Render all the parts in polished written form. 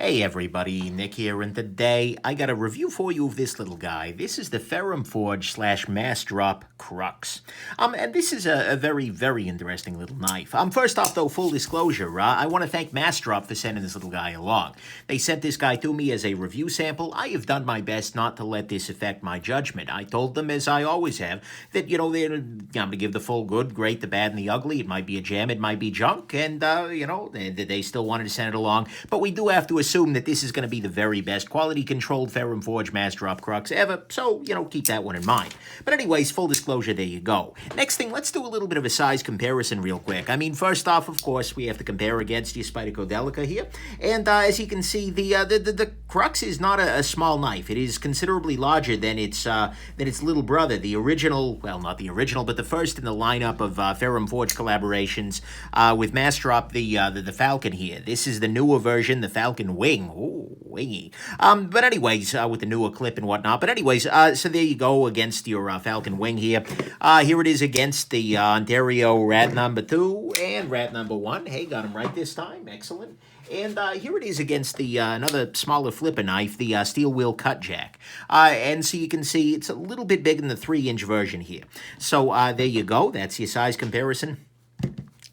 Hey everybody, Nick here, and today I got a review for you of this little guy. This is the Ferrum Forge / Massdrop Crux. And this is a very, very interesting little knife. First off though, full disclosure, I want to thank Massdrop for sending this little guy along. They sent this guy to me as a review sample. I have done my best not to let this affect my judgment. I told them, as I always have, that, I'm going to give the full good, great, the bad, and the ugly. It might be a gem, it might be junk, and, they still wanted to send it along. But we do have to assume that this is going to be the very best quality-controlled Ferrum Forge Massdrop Crux ever, so, keep that one in mind. But anyways, full disclosure, there you go. Next thing, let's do a little bit of a size comparison real quick. First off, of course, we have to compare against your Spyderco here, and as you can see, the Crux is not a small knife. It is considerably larger than its little brother, the original, well, not the original, but the first in the lineup of Ferrum Forge collaborations with Massdrop, the Falcon here. This is the newer version, the Falcon Wing. Ooh, wingy. But anyways, with the newer clip and whatnot. But anyways, so there you go against your Falcon Wing here. Here it is against the Ontario Rat number 2 and Rat number 1. Hey, got him right this time. Excellent. And here it is against the another smaller flipper knife, the steel wheel cut jack. And so you can see it's a little bit bigger than the 3-inch version here. So there you go. That's your size comparison.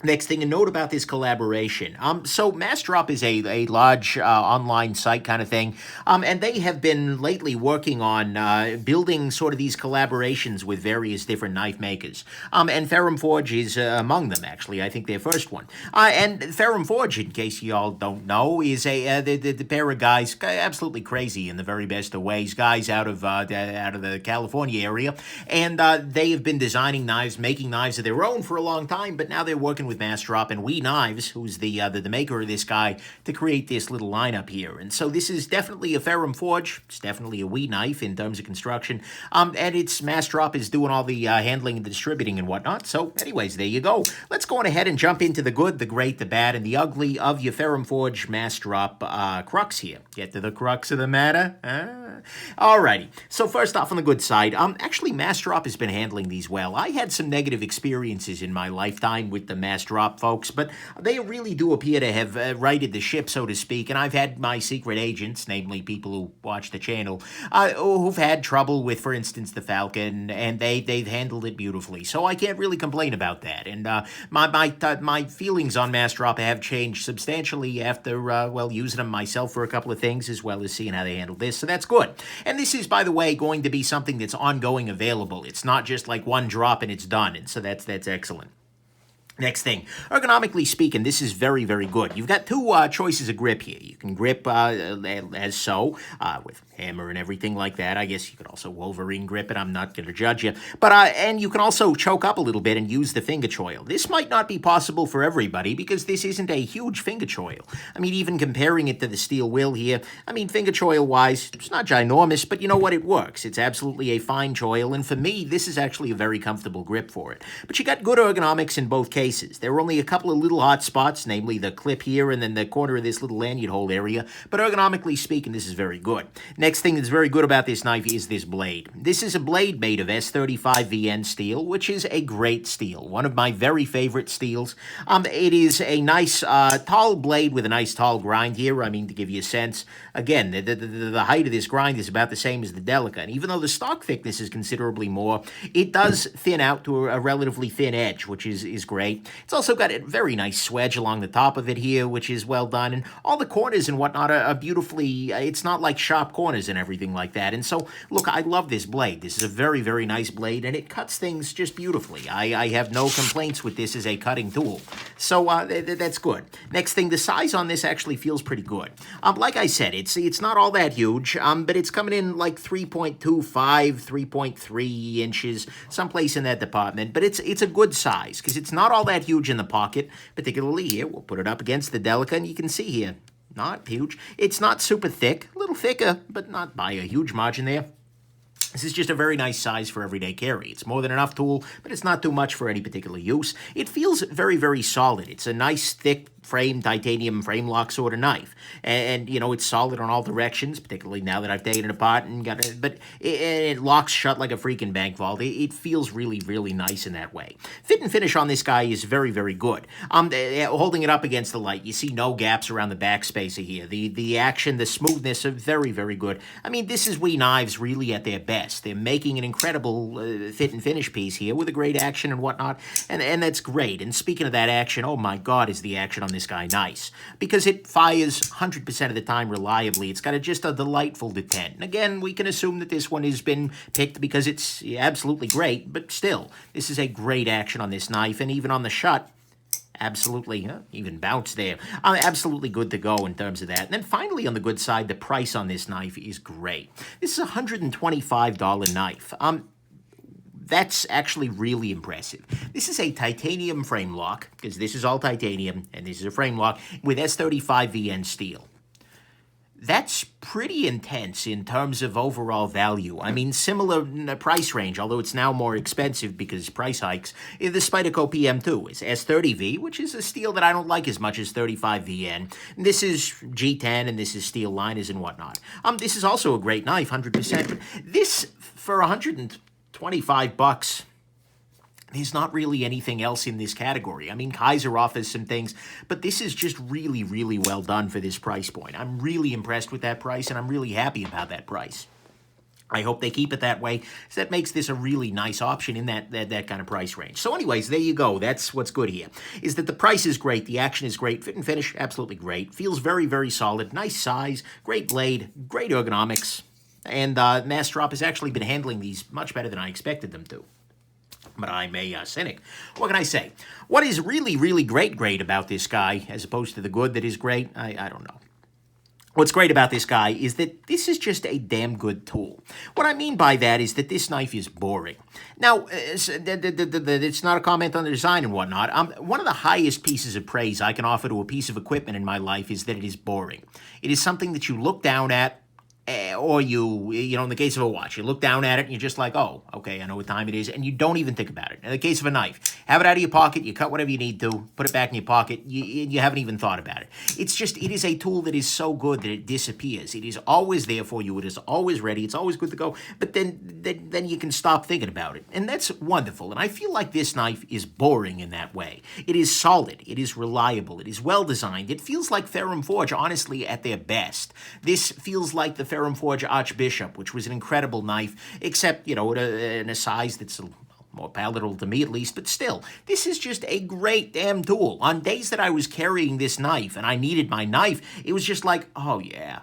Next thing to note about this collaboration. So Massdrop is a large online site kind of thing, and they have been lately working on building sort of these collaborations with various different knife makers. And Ferrum Forge is among them, actually. I think their first one. And Ferrum Forge, in case you all don't know, is the pair of guys absolutely crazy in the very best of ways. Guys out of the California area, and they have been designing knives, making knives of their own for a long time, but now they're working with Massdrop and We Knives, who's the maker of this guy, to create this little lineup here. And so this is definitely a Ferrum Forge. It's definitely a We Knife in terms of construction. And it's Massdrop is doing all the handling and the distributing and whatnot. So anyways, there you go. Let's go on ahead and jump into the good, the great, the bad, and the ugly of your Ferrum Forge Massdrop Crux here. Get to the crux of the matter. Alrighty. So first off on the good side, actually Massdrop has been handling these well. I had some negative experiences in my lifetime with the Massdrop folks, but they really do appear to have righted the ship, so to speak, and I've had my secret agents, namely people who watch the channel, who've had trouble with, for instance, the Falcon, and they've handled it beautifully, so I can't really complain about that. And my feelings on Massdrop have changed substantially after, using them myself for a couple of things, as well as seeing how they handle this, so that's good. And this is, by the way, going to be something that's ongoing available. It's not just like one drop and it's done, and so that's excellent. Next thing, ergonomically speaking, this is very, very good. You've got two choices of grip here. You can grip as so, with hammer and everything like that. I guess you could also Wolverine grip it. I'm not going to judge you. But and you can also choke up a little bit and use the finger choil. This might not be possible for everybody because this isn't a huge finger choil. Even comparing it to the steel wheel here, finger choil-wise, it's not ginormous, but you know what? It works. It's absolutely a fine choil, and for me, this is actually a very comfortable grip for it. But you got good ergonomics in both cases. There are only a couple of little hot spots, namely the clip here and then the corner of this little lanyard hole area, but ergonomically speaking, this is very good. Next thing that's very good about this knife is this blade. This is a blade made of S35VN steel, which is a great steel, one of my very favorite steels. It is a nice tall blade with a nice tall grind here. To give you a sense, again, the height of this grind is about the same as the Delica, and even though the stock thickness is considerably more, it does thin out to a relatively thin edge, which is great. It's also got a very nice swedge along the top of it here, which is well done, and all the corners and whatnot are beautifully, it's not like sharp corners and everything like that, and so, look, I love this blade. This is a very, very nice blade, and it cuts things just beautifully. I have no complaints with this as a cutting tool, so that's good. Next thing, the size on this actually feels pretty good. Like I said, it's not all that huge, but it's coming in like 3.25, 3.3 inches, someplace in that department, but it's a good size, because it's not all that huge in the pocket, particularly here. We'll put it up against the Delica, and you can see here, not huge. It's not super thick, a little thicker, but not by a huge margin there. This is just a very nice size for everyday carry. It's more than enough tool, but it's not too much for any particular use. It feels very, very solid. It's a nice, thick, frame, titanium frame lock sort of knife. And you know, it's solid on all directions, particularly now that I've taken it apart and got it, but it locks shut like a freaking bank vault. It feels really, really nice in that way. Fit and finish on this guy is very, very good. Holding it up against the light, you see no gaps around the backspacer here. The action, the smoothness are very, very good. I mean, this is WE knives really at their best. They're making an incredible fit and finish piece here with a great action and whatnot, and that's great. And speaking of that action, oh my God, is the action on this guy nice, because it fires 100% of the time reliably. It's got just a delightful detent. And again, we can assume that this one has been picked because it's absolutely great, but still, this is a great action on this knife, and even on the shut, absolutely, even bounce there. Absolutely good to go in terms of that. And then finally, on the good side, the price on this knife is great. This is a $125 knife. That's actually really impressive. This is a titanium frame lock, because this is all titanium, and this is a frame lock, with S35VN steel. That's pretty intense in terms of overall value. I mean, similar price range, although it's now more expensive because price hikes. The Spyderco PM2 is S30V, which is a steel that I don't like as much as 35VN. This is G10, and this is steel liners and whatnot. This is also a great knife, 100%. But this, for $125, there's not really anything else in this category. I mean, Kaiser offers some things, but this is just really, really well done for this price point. I'm really impressed with that price, and I'm really happy about that price. I hope they keep it that way, so that makes this a really nice option in that kind of price range. So anyways, there you go. That's what's good here, is that the price is great, the action is great, fit and finish, absolutely great. Feels very, very solid, nice size, great blade, great ergonomics, and Massdrop has actually been handling these much better than I expected them to. But I'm a cynic. What can I say? What is really, really great about this guy, as opposed to the good that is great, I don't know. What's great about this guy is that this is just a damn good tool. What I mean by that is that this knife is boring. Now, it's not a comment on the design and whatnot. One of the highest pieces of praise I can offer to a piece of equipment in my life is that it is boring. It is something that you look down at, or you know, in the case of a watch, you look down at it and you're just like, oh, okay, I know what time it is, and you don't even think about it. In the case of a knife, have it out of your pocket, you cut whatever you need to, put it back in your pocket, you haven't even thought about it. It's just, it is a tool that is so good that it disappears. It is always there for you, it is always ready, it's always good to go, but then you can stop thinking about it. And that's wonderful, and I feel like this knife is boring in that way. It is solid, it is reliable, it is well designed. It feels like Ferrum Forge, honestly, at their best. This feels like the Ferrum Forge Archbishop, which was an incredible knife, except, you know, in a size that's more palatable to me at least, but still, this is just a great damn tool. On days that I was carrying this knife and I needed my knife, it was just like, oh yeah,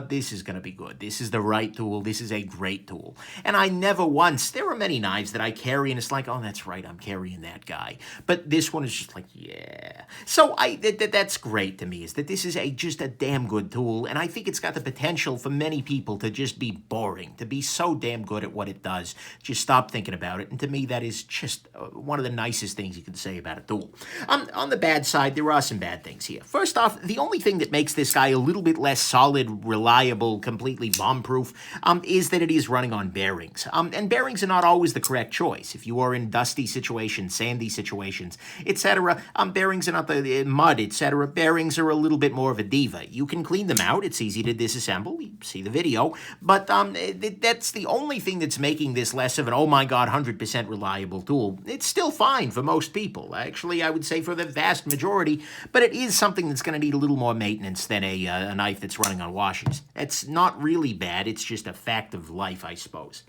this is going to be good. This is the right tool. This is a great tool. And I never once, there are many knives that I carry and it's like, oh, that's right, I'm carrying that guy. But this one is just like, yeah. So that's great to me, is that this is just a damn good tool. And I think it's got the potential for many people to just be boring, to be so damn good at what it does. Just stop thinking about it. And to me, that is just one of the nicest things you can say about a tool. On the bad side, there are some bad things here. First off, the only thing that makes this guy a little bit less solid, reliable, completely bomb-proof, is that it is running on bearings. And bearings are not always the correct choice. If you are in dusty situations, sandy situations, etc., bearings are not the mud, etc., bearings are a little bit more of a diva. You can clean them out. It's easy to disassemble. You see the video. But that's the only thing that's making this less of an, oh my God, 100% reliable tool. It's still fine for most people. Actually, I would say for the vast majority, but it is something that's going to need a little more maintenance than a knife that's running on washers. It's not really bad. It's just a fact of life, I suppose.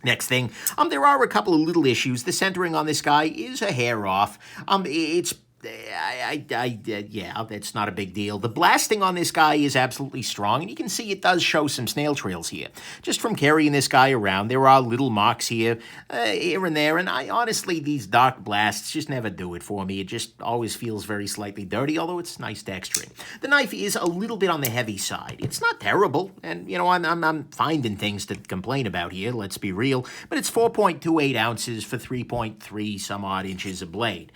Next thing, there are a couple of little issues. The centering on this guy is a hair off. It's yeah, that's not a big deal. The blasting on this guy is absolutely strong, and you can see it does show some snail trails here. Just from carrying this guy around, there are little marks here and there, and honestly, these dark blasts just never do it for me. It just always feels very slightly dirty, although it's nice texturing. The knife is a little bit on the heavy side. It's not terrible, and, you know, I'm finding things to complain about here, let's be real, but it's 4.28 ounces for 3.3 some odd inches of blade.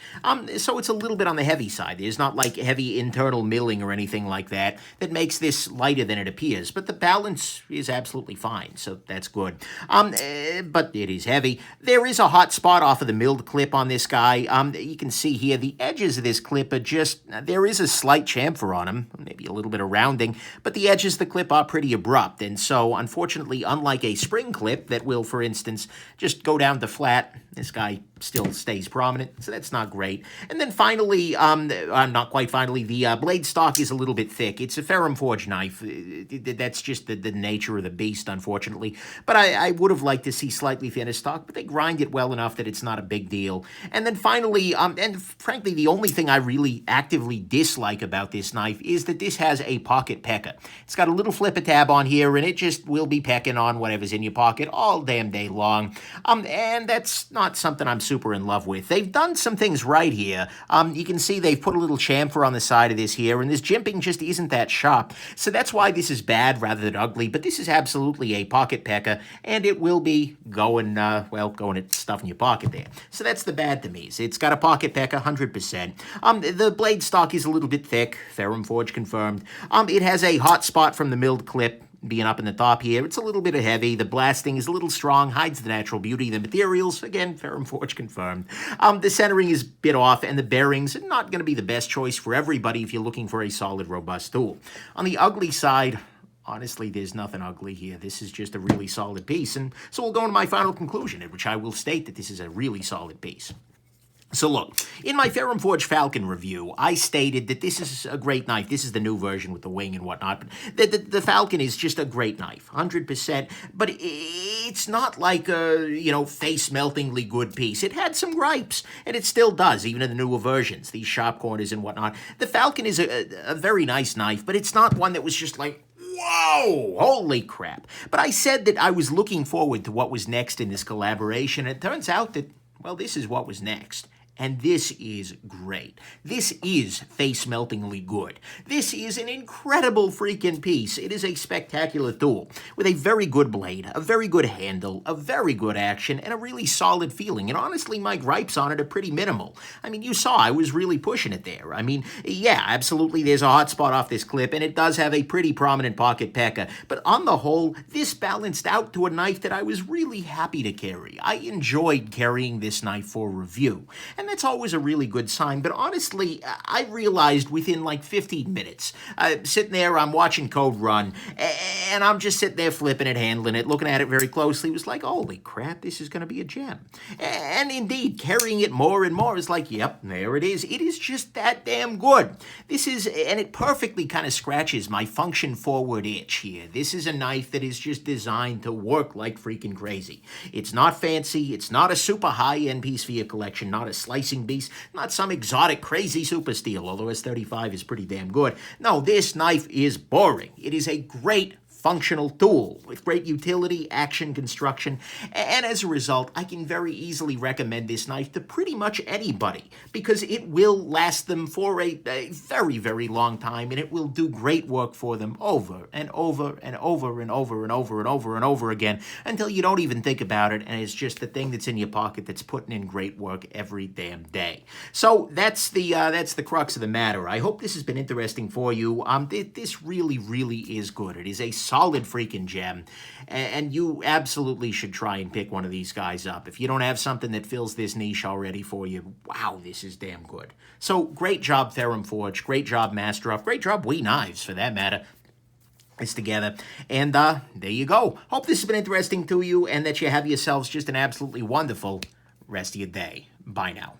So it's a little little bit on the heavy side. There's not like heavy internal milling or anything like that makes this lighter than it appears, but the balance is absolutely fine, so that's good. But it is heavy. There is a hot spot off of the milled clip on this guy. You can see here the edges of this clip are just, there is a slight chamfer on them, maybe a little bit of rounding, but the edges of the clip are pretty abrupt, and so unfortunately, unlike a spring clip that will, for instance, just go down to flat, this guy still stays prominent, so that's not great. And then finally, not quite finally, the blade stock is a little bit thick. It's a Ferrum Forge knife. That's just the nature of the beast, unfortunately. But I would have liked to see slightly thinner stock, but they grind it well enough that it's not a big deal. And then finally, and frankly, the only thing I really actively dislike about this knife is that this has a pocket pecker. It's got a little flipper tab on here, and it just will be pecking on whatever's in your pocket all damn day long. And that's not something I'm super in love with. They've done some things right here. You can see they've put a little chamfer on the side of this here, and this jimping just isn't that sharp. So that's why this is bad rather than ugly, but this is absolutely a pocket pecker, and it will be going, going at stuff in your pocket there. So that's the bad to me. So it's got a pocket pecker, 100%. The blade stock is a little bit thick, Ferrum Forge confirmed. It has a hot spot from the milled clip, being up in the top here. It's a little bit heavy. The blasting is a little strong, hides the natural beauty of the materials. Again, Ferrum Forge confirmed. The centering is a bit off, and the bearings are not going to be the best choice for everybody if you're looking for a solid, robust tool. On the ugly side, honestly, there's nothing ugly here. This is just a really solid piece, and so we'll go into my final conclusion, in which I will state that this is a really solid piece. So look, in my Ferrum Forge Falcon review, I stated that this is a great knife. This is the new version with the wing and whatnot. But the Falcon is just a great knife, 100%. But it's not like a, face-meltingly good piece. It had some gripes, and it still does, even in the newer versions, these sharp corners and whatnot. The Falcon is a very nice knife, but it's not one that was just like, whoa, holy crap. But I said that I was looking forward to what was next in this collaboration. And it turns out that, well, this is what was next. And this is great. This is face-meltingly good. This is an incredible freaking piece. It is a spectacular tool with a very good blade, a very good handle, a very good action, and a really solid feeling. And honestly, my gripes on it are pretty minimal. I mean, you saw I was really pushing it there. I mean, yeah, absolutely, there's a hot spot off this clip, and it does have a pretty prominent pocket pecker. But on the whole, this balanced out to a knife that I was really happy to carry. I enjoyed carrying this knife for review. And that's always a really good sign, but honestly, I realized within like 15 minutes, sitting there, I'm watching Code Run, and I'm just sitting there flipping it, handling it, looking at it very closely, it was like, holy crap, this is going to be a gem. And indeed, carrying it more and more is like, yep, there it is. It is just that damn good. This is, and it perfectly kind of scratches my function forward itch here. This is a knife that is just designed to work like freaking crazy. It's not fancy, it's not a super high-end piece for your collection, not a slicing beast, not some exotic crazy super steel, although S35 is pretty damn good. No, this knife is boring. It is a great functional tool with great utility, action, construction, and as a result, I can very easily recommend this knife to pretty much anybody because it will last them for a very, very long time, and it will do great work for them over and over and over and over and over and over and over again until you don't even think about it, and it's just the thing that's in your pocket that's putting in great work every damn day. So that's the crux of the matter. I hope this has been interesting for you. This really, really is good. It is a solid freaking gem, and you absolutely should try and pick one of these guys up. If you don't have something that fills this niche already for you, wow, this is damn good. So great job, Ferrum Forge. Great job, Massdrop. Great job, We Knives, for that matter. It's together. And there you go. Hope this has been interesting to you and that you have yourselves just an absolutely wonderful rest of your day. Bye now.